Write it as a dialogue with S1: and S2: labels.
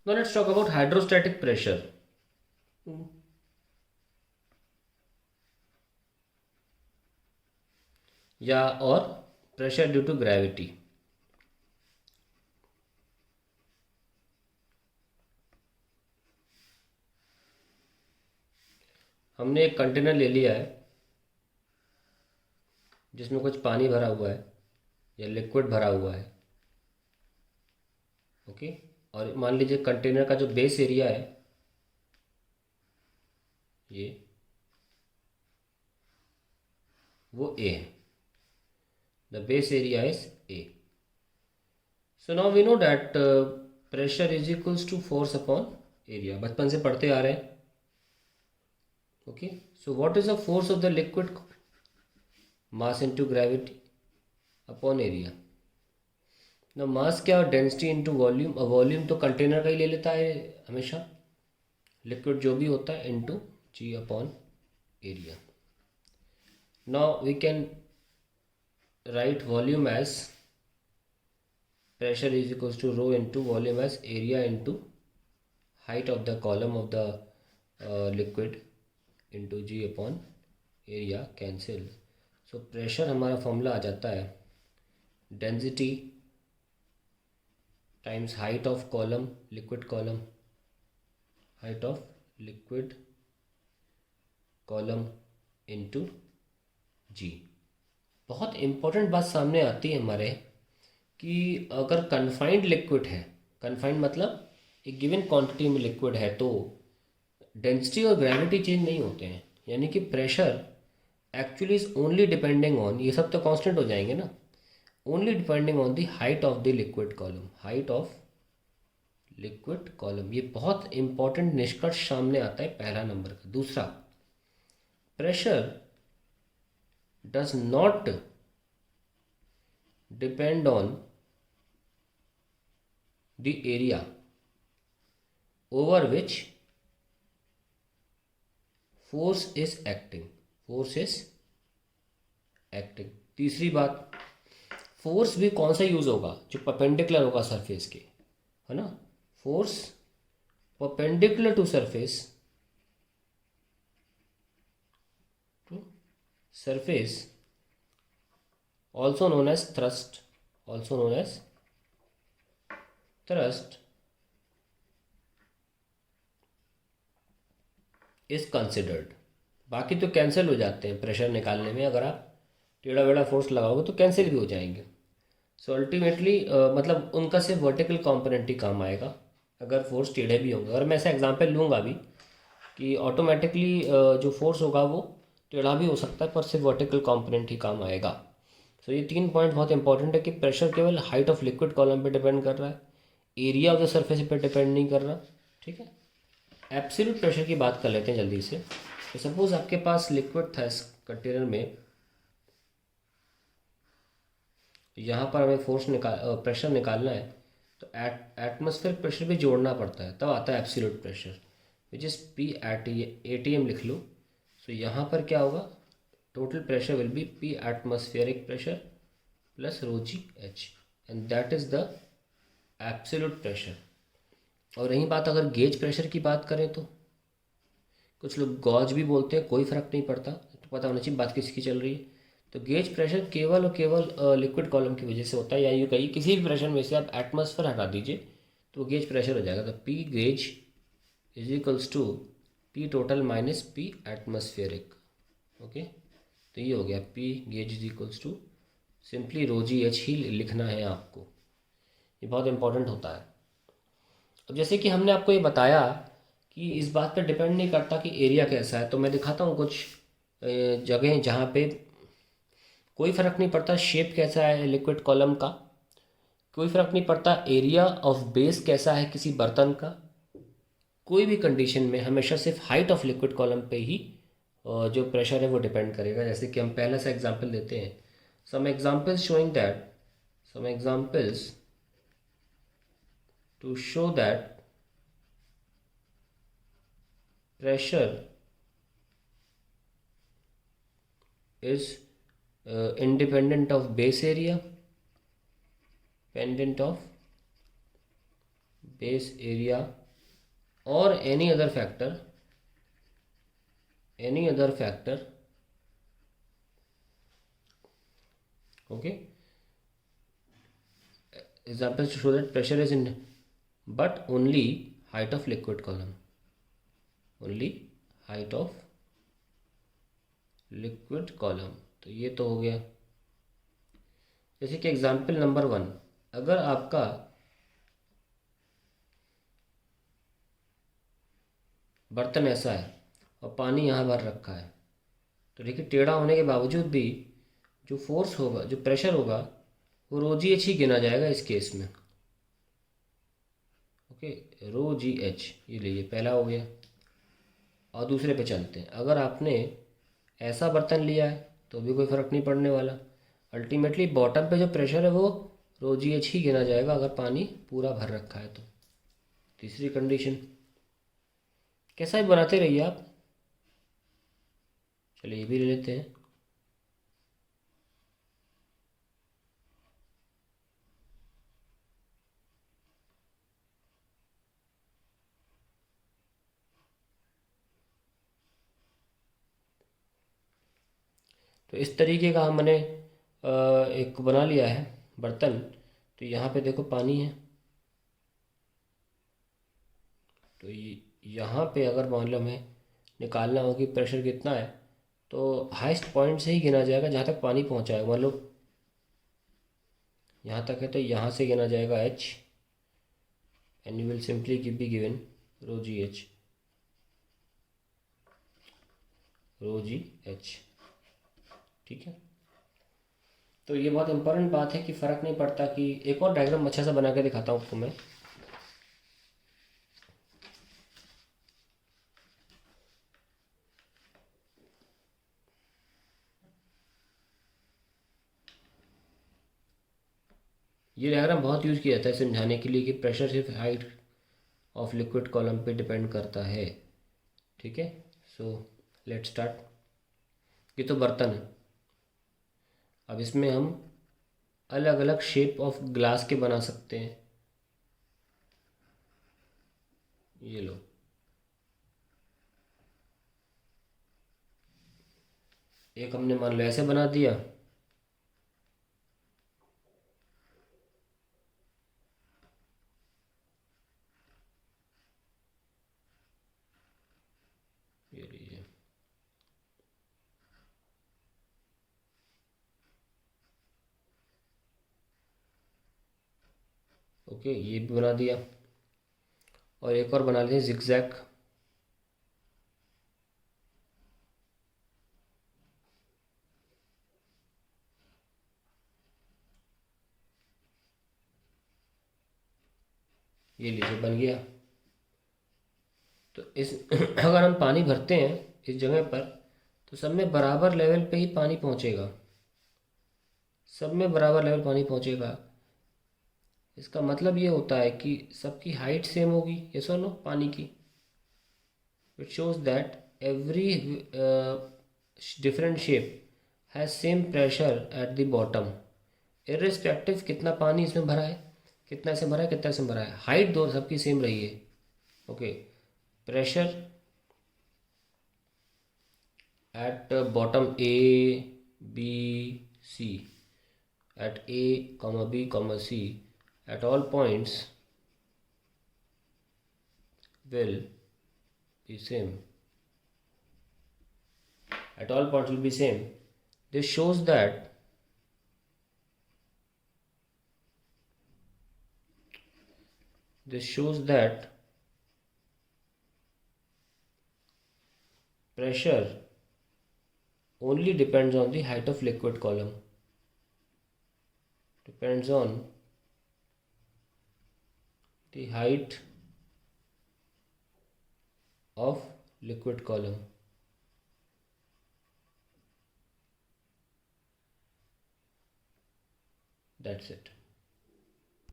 S1: Now let's talk about hydrostatic pressure. या और pressure due to gravity. हमने एक कंटेनर ले लिया है जिसमें कुछ पानी भरा हुआ है या लिक्विड भरा हुआ है. ओके. और मान लीजिए कंटेनर का जो बेस एरिया है ये वो ए है. The base area is A. So now we know that pressure is equals to force upon area. बचपन से पढ़ते आ रहे हैं. Okay. So what is the force of the liquid? Mass into gravity upon area. ना mass क्या और density into volume. और वॉल्यूम तो कंटेनर का ही ले लेता है हमेशा. लिक्विड जो भी होता है into g upon area. Now we can write volume as pressure is equals to rho into volume as area into height of the column of the liquid into g upon area cancel. So pressure हमारा formula आ जाता है density times height of column, liquid column, height of liquid column into g. बहुत important बात सामने आती है हमारे कि अगर कन्फाइंड लिक्विड है, कन्फाइंड मतलब एक गिवन क्वांटिटी में लिक्विड है, तो डेंसिटी और ग्रेविटी चेंज नहीं होते हैं. यानी कि pressure actually is only depending on, ये सब तो कांस्टेंट हो जाएंगे ना, only depending on the height of the liquid column. Height of liquid column, ये बहुत इंपॉर्टेंट निष्कर्ष सामने आता है पहला नंबर का. दूसरा, pressure does not depend on the area over which force is acting. force is acting. तीसरी बात, फोर्स भी कौन सा यूज होगा? जो परपेंडिकुलर होगा सरफेस के, है ना. Force perpendicular to surface, also known as thrust, also known as thrust is considered. बाकी तो कैंसिल हो जाते हैं प्रेशर निकालने में. अगर आप टेढ़ा वेढ़ा फोर्स लगाओगे तो कैंसिल भी हो जाएंगे. सो अल्टीमेटली मतलब उनका सिर्फ वर्टिकल कंपोनेंट ही काम आएगा अगर फोर्स टेढ़े भी होंगे. अगर मैं ऐसा एग्जांपल लूँगा अभी कि ऑटोमेटिकली जो फोर्स होगा वो टेढ़ा भी हो सकता है, पर सिर्फ वर्टिकल कंपोनेंट ही काम आएगा. सो ये 3 पॉइंट बहुत इंपॉर्टेंट है कि प्रेशर केवल हाइट ऑफ लिक्विड कॉलम पे डिपेंड कर रहा है, एरिया ऑफ द सरफेस पे डिपेंड नहीं कर रहा. ठीक है. एब्सोल्यूट प्रेशर की बात कर लेते हैं जल्दी से. तो सपोज आपके पास लिक्विड था इस कंटेनर में, यहाँ पर हमें प्रेशर निकालना है, तो एटमॉस्फेरिक प्रेशर भी जोड़ना पड़ता है, तब आता है absolute pressure, which is P ATM लिख लो. सो यहाँ पर क्या होगा? Total pressure will be P atmospheric pressure plus row ji H, and that is the absolute pressure. और रही बात अगर गेज प्रेशर की बात करें तो कुछ लोग गॉज भी बोलते हैं, कोई फ़र्क नहीं पड़ता, तो पता होना चाहिए बात किसकी चल रही है. तो गेज प्रेशर केवल और केवल लिक्विड कॉलम की वजह से होता है, या यूँ कहिए किसी भी प्रेशर में से आप एटमॉस्फेयर हटा दीजिए तो गेज प्रेशर हो जाएगा. तो P gauge is equals to P total minus P atmospheric. Okay. तो ये हो गया P gauge is equals to simply rho ji H ही लिखना है आपको. ये बहुत इंपॉर्टेंट होता है. अब जैसे कि हमने आपको ये बताया कि इस बात पर डिपेंड नहीं करता कि एरिया कैसा है, तो मैं दिखाता हूँ कुछ जगह जहाँ पे कोई फ़र्क नहीं पड़ता शेप कैसा है लिक्विड कॉलम का, कोई फ़र्क नहीं पड़ता एरिया ऑफ बेस कैसा है किसी बर्तन का. कोई भी कंडीशन में हमेशा सिर्फ हाइट ऑफ लिक्विड कॉलम पे ही जो प्रेशर है वो डिपेंड करेगा. जैसे कि हम पहला सा एग्जांपल देते हैं. Some examples showing that, some examples to show that pressure is independent of base area, independent of base area or any other factor okay, examples to show that pressure is in, but only height of liquid column, only height of liquid column. तो ये तो हो गया। जैसे कि example number 1, अगर आपका बर्तन ऐसा है और पानी यहाँ भर रखा है, तो देखिए टेढ़ा होने के बावजूद भी जो फोर्स होगा, जो प्रेशर होगा, वो रो जी एच ही गिना जाएगा इस केस में। ओके, रो जी एच, ये लीजिए पहला हो गया। और दूसरे पे चलते हैं। अगर आपने ऐसा बर्तन लिया है तो भी कोई फ़र्क नहीं पड़ने वाला। अल्टीमेटली बॉटम पे जो प्रेशर है वो रो जी एच ही गिना जाएगा अगर पानी पूरा भर रखा है तो। तीसरी कंडीशन, कैसा भी बनाते रहिए आप। चलिए ये भी ले लेते हैं। तो इस तरीके का हमने एक बना लिया है बर्तन। तो यहाँ पे देखो पानी है, तो यहाँ पे अगर मान लो हमें निकालना हो कि प्रेशर कितना है, तो हाईएस्ट पॉइंट से ही गिना जाएगा जहाँ तक पानी पहुँचा है। मान लो यहाँ तक है तो यहाँ से गिना जाएगा h, and you will simply be given rho ji h, rho ji h. ठीक है, तो ये बहुत इंपॉर्टेंट बात है कि फ़र्क नहीं पड़ता कि, एक और डायग्राम अच्छा सा बना के दिखाता हूँ आपको मैं। ये डायग्राम बहुत यूज़ किया जाता है समझाने के लिए कि प्रेशर सिर्फ हाइट ऑफ लिक्विड कॉलम पे डिपेंड करता है। ठीक है, सो लेट स्टार्ट। ये तो बर्तन है। अब इसमें हम अलग अलग शेप ऑफ ग्लास के बना सकते हैं। ये लो, एक हमने मान लो ऐसे बना दिया, ये लीजिए। ओके, ये भी बना दिया। और एक और बना लेते हैं जिगजैग। ये लीजिए बन गया। तो इस अगर हम पानी भरते हैं इस जगह पर, तो सब में बराबर लेवल पे ही पानी पहुंचेगा, सब में बराबर लेवल पानी पहुंचेगा। इसका मतलब ये होता है कि सबकी हाइट सेम होगी, ये सुनो पानी की। It shows that every different shape has same pressure at the bottom, irrespective कितना पानी इसमें भरा है, कितना इसमें भरा है, कितना इसमें भरा है, हाइट दो सबकी सेम रही है। Okay, pressure at bottom A, B, C, at A, comma B, comma C, at all points will be same. At all points will be same. This shows that pressure only depends on the height of liquid column. Depends on the height of liquid column. That's it.